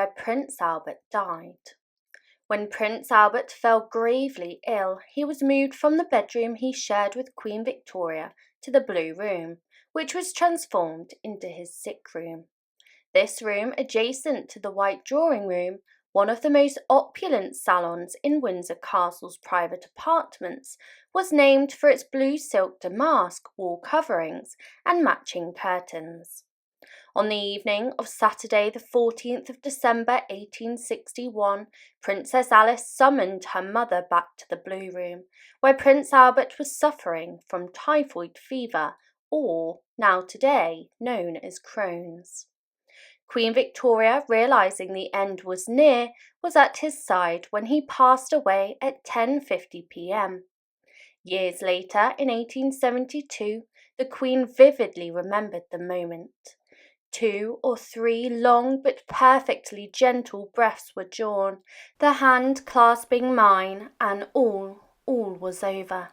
where Prince Albert died. When Prince Albert fell gravely ill, he was moved from the bedroom he shared with Queen Victoria to the Blue Room, which was transformed into his sick room. This room, adjacent to the White Drawing Room, one of the most opulent salons in Windsor Castle's private apartments, was named for its blue silk damask wall coverings and matching curtains. On the evening of Saturday, the 14th of December 1861, Princess Alice summoned her mother back to the Blue Room, where Prince Albert was suffering from typhoid fever, or, now today, known as Crohn's. Queen Victoria, realizing the end was near, was at his side when he passed away at 10:50 p.m. Years later, in 1872, the Queen vividly remembered the moment. 2 or 3 long but perfectly gentle breaths were drawn, the hand clasping mine, and all was over.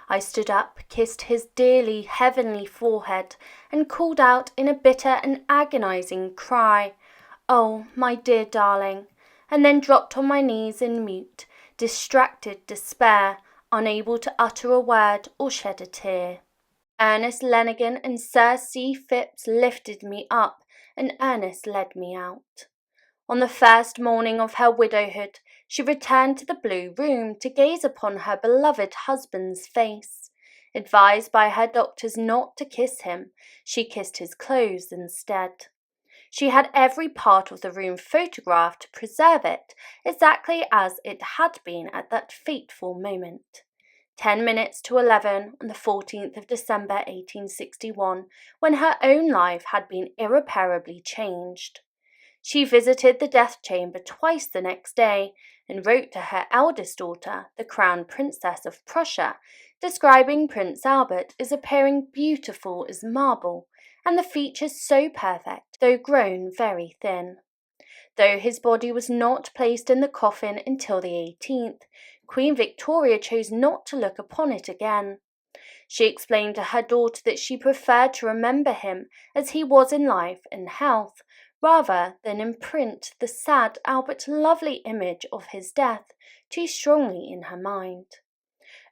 I stood up, kissed his dearly heavenly forehead, and called out in a bitter and agonizing cry, "Oh, my dear darling," and then dropped on my knees in mute, distracted despair, unable to utter a word or shed a tear. Ernest Leningen Sir C. Phipps lifted me up, and Ernest led me out. On the first morning of her widowhood, she returned to the Blue Room to gaze upon her beloved husband's face. Advised by her doctors not to kiss him, she kissed his clothes instead. She had every part of the room photographed to preserve it exactly as it had been at that fateful moment. 10 minutes to 11 on the 14th of December 1861, when her own life had been irreparably changed. She visited the death chamber twice the next day and wrote to her eldest daughter, the Crown Princess of Prussia, describing Prince Albert as appearing beautiful as marble, and the features so perfect, though grown very thin. Though his body was not placed in the coffin until the 18th, Queen Victoria chose not to look upon it again. She explained to her daughter that she preferred to remember him as he was in life and health, rather than imprint the sad albeit lovely image of his death too strongly in her mind.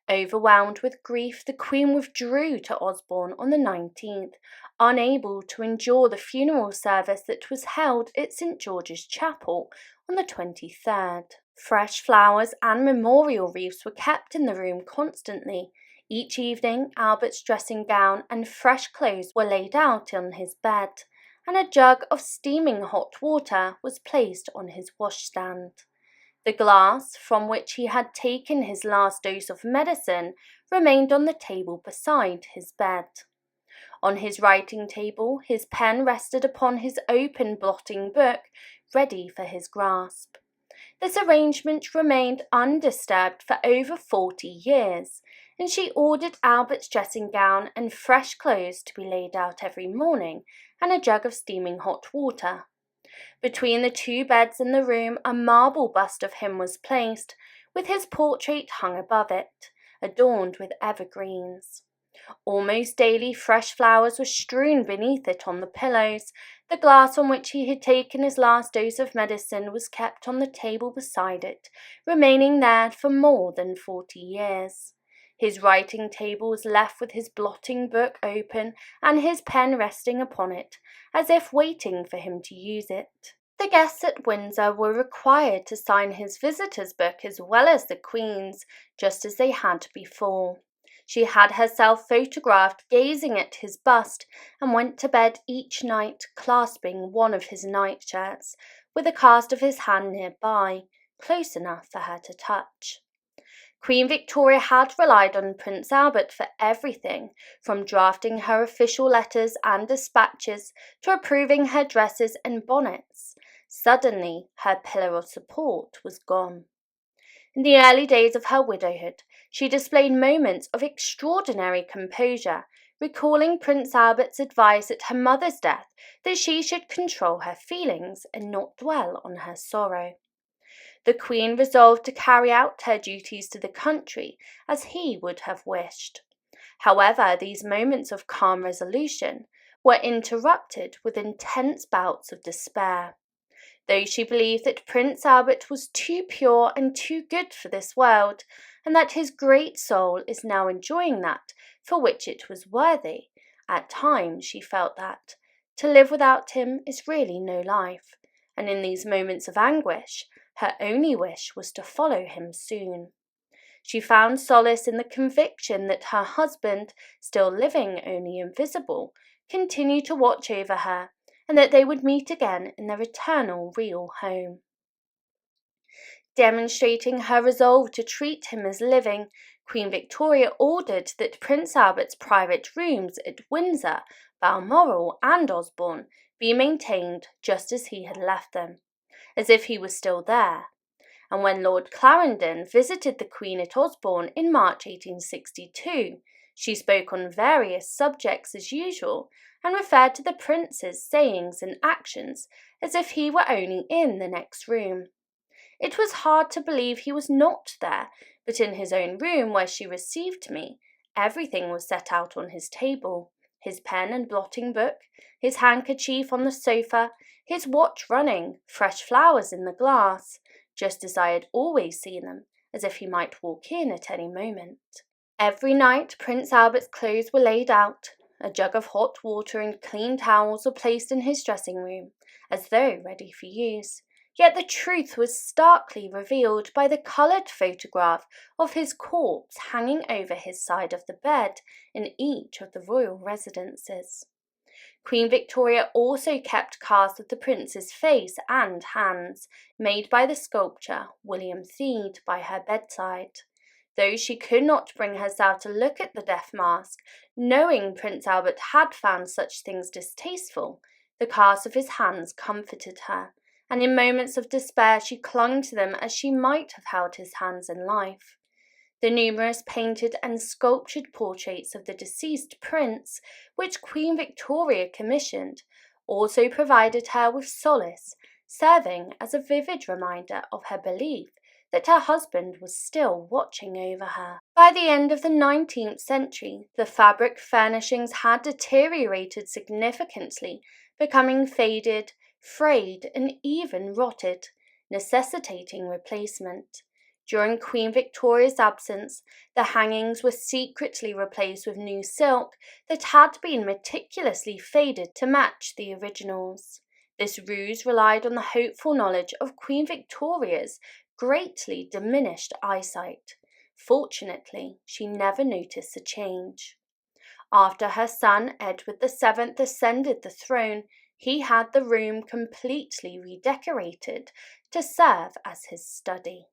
Overwhelmed with grief, the Queen withdrew to Osborne on the 19th, unable to endure the funeral service that was held at St. George's Chapel on the 23rd. Fresh flowers and memorial wreaths were kept in the room constantly. Each evening, Albert's dressing gown and fresh clothes were laid out on his bed, and a jug of steaming hot water was placed on his washstand. The glass, from which he had taken his last dose of medicine, remained on the table beside his bed. On his writing table, his pen rested upon his open blotting book, ready for his grasp. This arrangement remained undisturbed for over 40 years, and she ordered Albert's dressing gown and fresh clothes to be laid out every morning, and a jug of steaming hot water. Between the 2 beds in the room, a marble bust of him was placed, with his portrait hung above it, adorned with evergreens. Almost daily fresh flowers were strewn beneath it on the pillows. The glass on which he had taken his last dose of medicine was kept on the table beside it, remaining there for more than 40 years. His writing table was left with his blotting book open and his pen resting upon it, as if waiting for him to use it. The guests at Windsor were required to sign his visitor's book as well as the Queen's, just as they had before. She had herself photographed gazing at his bust, and went to bed each night clasping one of his nightshirts, with a cast of his hand nearby, close enough for her to touch. Queen Victoria had relied on Prince Albert for everything, from drafting her official letters and dispatches to approving her dresses and bonnets. Suddenly, her pillar of support was gone. In the early days of her widowhood, she displayed moments of extraordinary composure, recalling Prince Albert's advice at her mother's death that she should control her feelings and not dwell on her sorrow. The Queen resolved to carry out her duties to the country as he would have wished. However, these moments of calm resolution were interrupted with intense bouts of despair. though she believed that Prince Albert was too pure and too good for this world, and that his great soul is now enjoying that for which it was worthy. At times she felt that to live without him is really no life, and in these moments of anguish, her only wish was to follow him soon. She found solace in the conviction that her husband, still living only invisible, continued to watch over her, and that they would meet again in their eternal real home. Demonstrating her resolve to treat him as living, Queen Victoria ordered that Prince Albert's private rooms at Windsor, Balmoral, and Osborne be maintained just as he had left them, as if he was still there. And when Lord Clarendon visited the Queen at Osborne in March 1862, she spoke on various subjects as usual, and referred to the Prince's sayings and actions as if he were only in the next room. It was hard to believe he was not there, but in his own room where she received me, everything was set out on his table, his pen and blotting book, his handkerchief on the sofa, his watch running, fresh flowers in the glass, just as I had always seen them, as if he might walk in at any moment. Every night Prince Albert's clothes were laid out. A jug of hot water and clean towels were placed in his dressing room, as though ready for use. Yet the truth was starkly revealed by the coloured photograph of his corpse hanging over his side of the bed in each of the royal residences. Queen Victoria also kept casts of the prince's face and hands, made by the sculptor William Theed by her bedside. Though she could not bring herself to look at the death mask, knowing Prince Albert had found such things distasteful, the cast of his hands comforted her, and in moments of despair she clung to them as she might have held his hands in life. The numerous painted and sculptured portraits of the deceased prince, which Queen Victoria commissioned, also provided her with solace, serving as a vivid reminder of her belief that her husband was still watching over her. By the end of the 19th century, the fabric furnishings had deteriorated significantly, becoming faded, frayed, and even rotted, necessitating replacement. During Queen Victoria's absence, the hangings were secretly replaced with new silk that had been meticulously faded to match the originals. This ruse relied on the hopeful knowledge of Queen Victoria's greatly diminished eyesight. Fortunately, she never noticed the change. After her son Edward VII ascended the throne, he had the room completely redecorated to serve as his study.